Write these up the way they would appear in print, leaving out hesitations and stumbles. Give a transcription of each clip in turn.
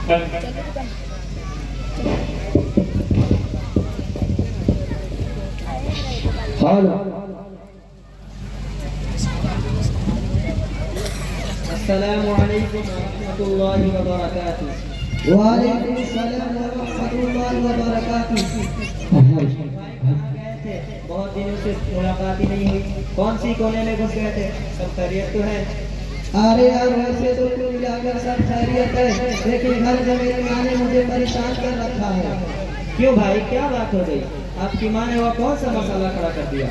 السلام علیکم ورحمۃ اللہ وبرکاتہ۔ وعلیکم السلام ورحمۃ اللہ وبرکاتہ۔ بہت دنوں سے ملاقات ہی نہیں ہوئی، کون سی کونے میں گھس گئے تھے؟ سب خیریت تو ہے؟ ارے یار ویسے تو کل ملا کر سب خیریت ہے، لیکن گھر میں میری ماں نے مجھے پریشان کر رکھا ہے۔ کیوں بھائی، کیا بات ہو گئی؟ آپ کی ماں نے وہ کون سا مسئلہ کھڑا کر دیا؟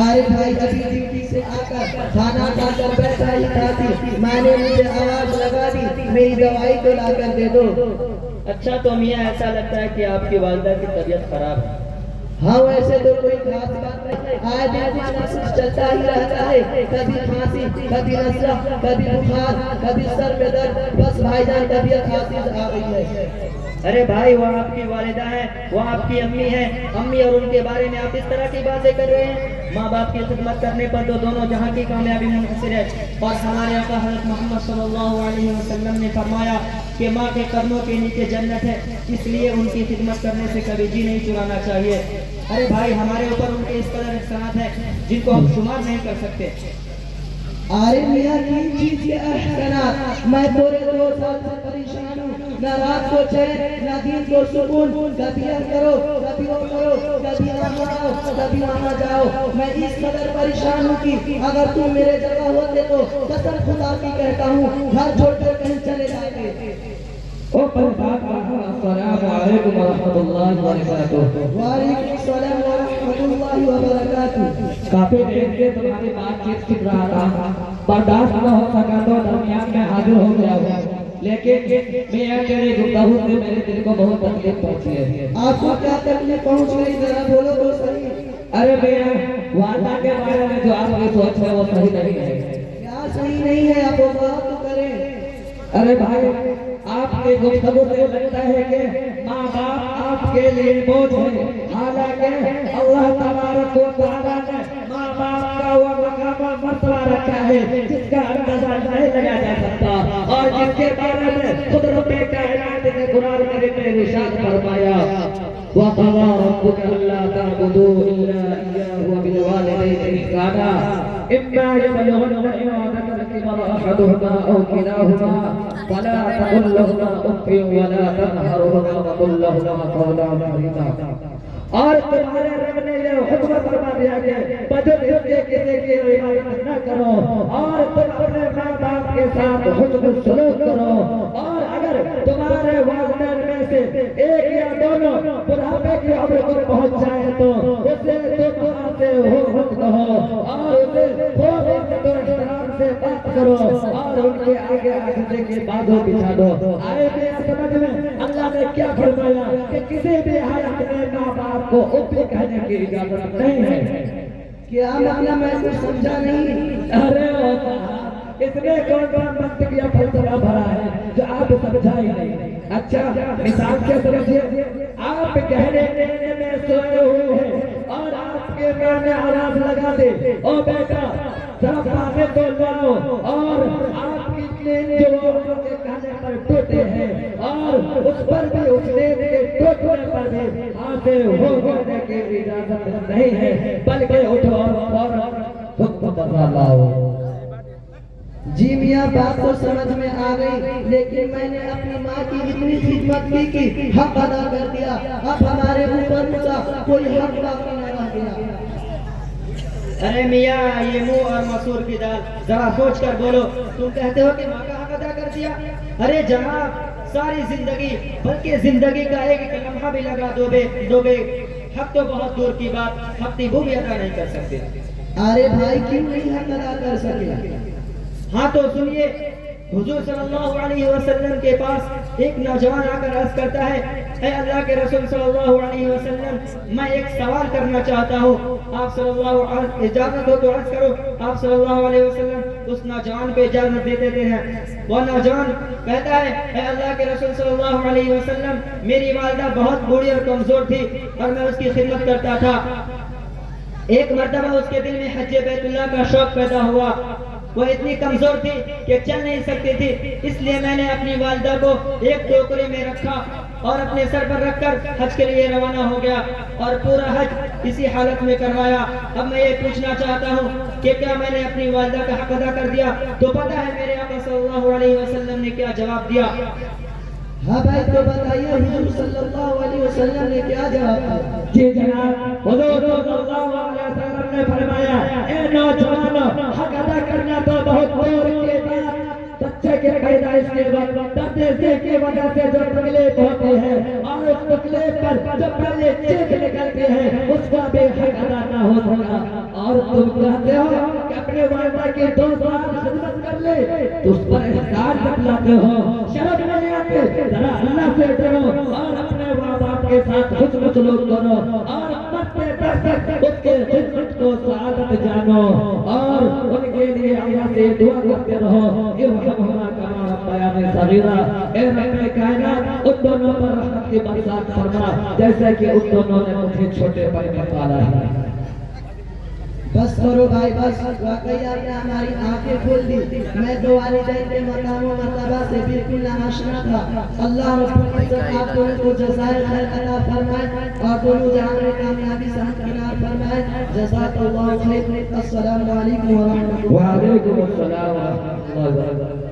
ارے بھائی ابھی ڈیوٹی سے آ کر کھانا کھا کر بیٹھا ہی تھا، ماں نے مجھے آواز لگا دی میری دوائی تو لا کر دے دو۔ اچھا تو میاں ایسا لگتا ہے کہ آپ کی والدہ کی طبیعت خراب ہے۔ ہاں ویسے تو کوئی خاص بات نہیں، آج دن کچھ نہ کچھ چلتا ہی رہتا ہے، کبھی کھانسی، کبھی نزلہ، کبھی بخار، کبھی سر میں درد، بس بھائی جان طبیعت ناساز آ گئی ہے۔ ارے بھائی وہ آپ کی والدہ ہے، وہ آپ کی امی ہے، امی اور ان کے بارے میں آپ اس طرح کی باتیں کر رہے ہیں؟ ماں باپ کی خدمت کرنے پر تو دونوں جہاں کی کامیابی منحصر ہے، اور ہمارے آقا حضرت محمد صلی اللہ علیہ وسلم نے فرمایا کہ ماں کے قدموں کے نیچے جنت ہے، اس لیے ان کی خدمت کرنے سے کبھی جی نہیں چرانا چاہیے۔ ارے بھائی ہمارے اوپر ان کے اس قدر احسانات ہیں جن کو ہم شمار نہیں کر سکتے۔ ارے میاں تین چیز کے احسانات، میں پورے 2 سال سے پریشان ہوں، نہ رات کو چین نہ دن کو سکون، کبھی یہ کرو کبھی وہ کرو، کبھی وہاں آؤ کبھی وہاں جاؤ، میں اس قدر پریشان ہوں کہ اگر تم میرے جگہ ہوتے تو قسم خدا کی کہتا ہوں گھر چھوڑ کر کہیں چلے جاتے۔ السلام علیکم ورحمۃ اللہ وبرکاتہ۔ وعلیکم السلام ورحمۃ اللہ وبرکاتہ۔ کافی دیر سے تمہاری بات چیت سن رہا تھا، برداشت نہ ہو سکا تو درمیان میں حاضر ہو گیا ہوں، لیکن میاں تیری گفتگو سے میرے دل کو بہت تکلیف پہنچی ہے۔ آپ کو کیا تکلیف پہنچ گئی ذرا بولو تو صحیح۔ ارے میاں والدہ کے بارے میں جو آپ کی سوچ ہے وہ صحیح نہیں ہے۔ کیا صحیح نہیں ہے، آپ وضاحت تو کریں۔ ارے بھائی آپ کی گفتگو سے لگتا ہے کہ ماں باپ آپ کے لیے بوجھ ہے، حالانکہ اللہ تبارک و تعالیٰ نے ماں باپ کا وہ مقام و مرتبہ رکھا ہے جس کا اندازہ نہیں لگا جا سکتا، اور جس کے بارے میں خود رب کائنات نے قرآن کریم میں ارشاد فرمایا وَقَضَىٰ رَبُّكَ أَلَّا تَعْبُدُوا إِلَّا إِيَّاهُ وَبِالْوَالِدَيْنِ إِحْسَانًا إِمَّا يَبْلُغَنَّ عِندَكَ الْكِبَرَ أَحَدُهُمَا أَوْ كِلَاهُمَا فَلَا تَقُل لَّهُمَا أُفٍّ وَلَا تَنْهَرْهُمَا وَقُل لَّهُمَا قَوْلًا كَرِيمًا۔ اور تمہارے رب نے یہ حکم فرما دیا کہ بدل کے کسی کی عبادت نہ کرو، اور تم اپنے ماں باپ کے ساتھ حسن سلوک کرو، اور اگر تمہارے والدین میں سے ایک یا دونوں بڑھاپے کی عمر کو پہنچ جائے تو اسے تم وہاں سے حرمت کہو، اور اسے خوب عزت و احترام سے بات کرو، اور ان کے آگے آگے کے بازو بچھا دو۔ آئے میرے سمجھ میں اللہ نے کیا فرمایا کہ کسی بھی حالت میں ماں باپ کو اوپی کہنے کی اجازت نہیں ہے۔ کیا مطلب میں کچھ سمجھا نہیں؟ ارے اس میں کون سا منطق یا فلسفہ بھرا ہے جو آپ سمجھا ہی نہیں؟ اچھا مثال کیا سمجھیے، آپ گہرے نیند میں سوئے ہوئے ہیں اور آپ کے ماں نے آواز لگا دے او بیٹا ذرا پانی تو لاؤ، اور آپ کی نیند جو آپ کے کھانے پر ٹوٹے ہیں، اور اس پر بھی اس نیند کے ٹوٹنے پر بھی آتے ہو جانے کی اجازت نہیں ہے، بلکہ اٹھو اور فوراً خود کو بتا لاؤ۔ جی میاں بات تو سمجھ میں آ گئی، لیکن میں نے اپنی ماں کی اتنی خدمت کی کہ حق ادا کر دیا، اب ہمارے اوپر کا کوئی حق باقی نہ رہ گیا۔ ارے میاں یہ منہ اور مسور کی دال، ذرا سوچ کر بولو، تم کہتے ہو کہ ماں کا حق ادا کر دیا؟ ارے جناب ساری زندگی بلکہ زندگی کا ایک لمحہ بھی لگا دو گے، حق تو بہت دور کی بات، حق وہ بھی ادا نہیں کر سکتے۔ ارے بھائی کیوں نہیں حق ادا کر سکے؟ ہاں تو سنیے، حضور صلی اللہ علیہ وسلم کے پاس ایک نوجوان آ کر عرض کرتا ہے اے اللہ کے رسول صلی اللہ علیہ وسلم میں ایک سوال کرنا چاہتا ہوں، آپ صلی اللہ علیہ اجازت ہو تو عرض کرو۔ آپ صلی اللہ علیہ وسلم اس نوجوان کو اجازت دے دیتے ہیں۔ وہ نوجوان کہتا ہے اے اللہ کے رسول صلی اللہ علیہ وسلم میری والدہ بہت بوڑھی اور کمزور تھی اور میں اس کی خدمت کرتا تھا، ایک مرتبہ اس کے دل میں حج بیت اللہ کا شوق پیدا ہوا، وہ اتنی کمزور تھی کہ چل نہیں سکتی تھی، اس لیے میں نے اپنی والدہ کو ایک ٹوکرے میں رکھا اور اپنے سر پر رکھ کر حج کے لیے روانہ ہو گیا اور پورا حج اسی حالت میں کروایا۔ اب میں یہ پوچھنا چاہتا ہوں کہ کیا میں نے اپنی والدہ کا حق ادا کر دیا؟ تو پتہ ہے میرے آقا صلی اللہ علیہ وسلم نے کیا جواب دیا؟ ہاں بھائی تو بتائیے حضور صلی اللہ علیہ وسلم نے کیا جواب دیا؟ جی جناب، حضور صلی اللہ علیہ وسلم نے فرمایا، اے نوجوانوں، حق ادا کرنا تو بہت دور کے بعد، بچے کے پیدائش کے وقت درد دل کی وجہ سے جو تکلیف ہوتی ہے اور اس تکلیف پر جو پہلے چیخ نکلتی ہے اس کا بھی حق ادا نہ ہو سکا، اور تم کہتے ہو کہ اپنے والدہ کی 2 سال خدمت کر لے تو اس پر احسان جتلاتے ہو، شرم نہیں آتے؟ ذرا اللہ سے ڈرو اور اپنے ماں باپ کے ساتھ حسن سلوک کرو اور مرتے دم تک اس کے خدمت کو سعادت جانو اور ان کے لیے اللہ سے دعا کرتے رہو، ارحمہما کما ربیانی صغیرا۔ اے رب کائنات، ان دونوں پر رحمت کی برسات فرما جیسے کہ ان دونوں نے مجھے چھوٹے پر میں پالا ہے۔ بس کرو بھائی بس، واقعی آپ نے ہماری آنکھیں کھول دی۔ میں تو والدین کے مقام و مرتبہ سے بالکل نہ آشنا تھا۔ اللہ رب العزت آپ دونوں کو جزائے خیر عطا فرمائے اور دونوں جہاں میں کامیابی سے ہمکنار فرمائے۔ جزاک اللہ خیر۔ السلام علیکم ورحمۃ اللہ۔ وعلیکم السلام ورحمۃ اللہ وبرکاتہ۔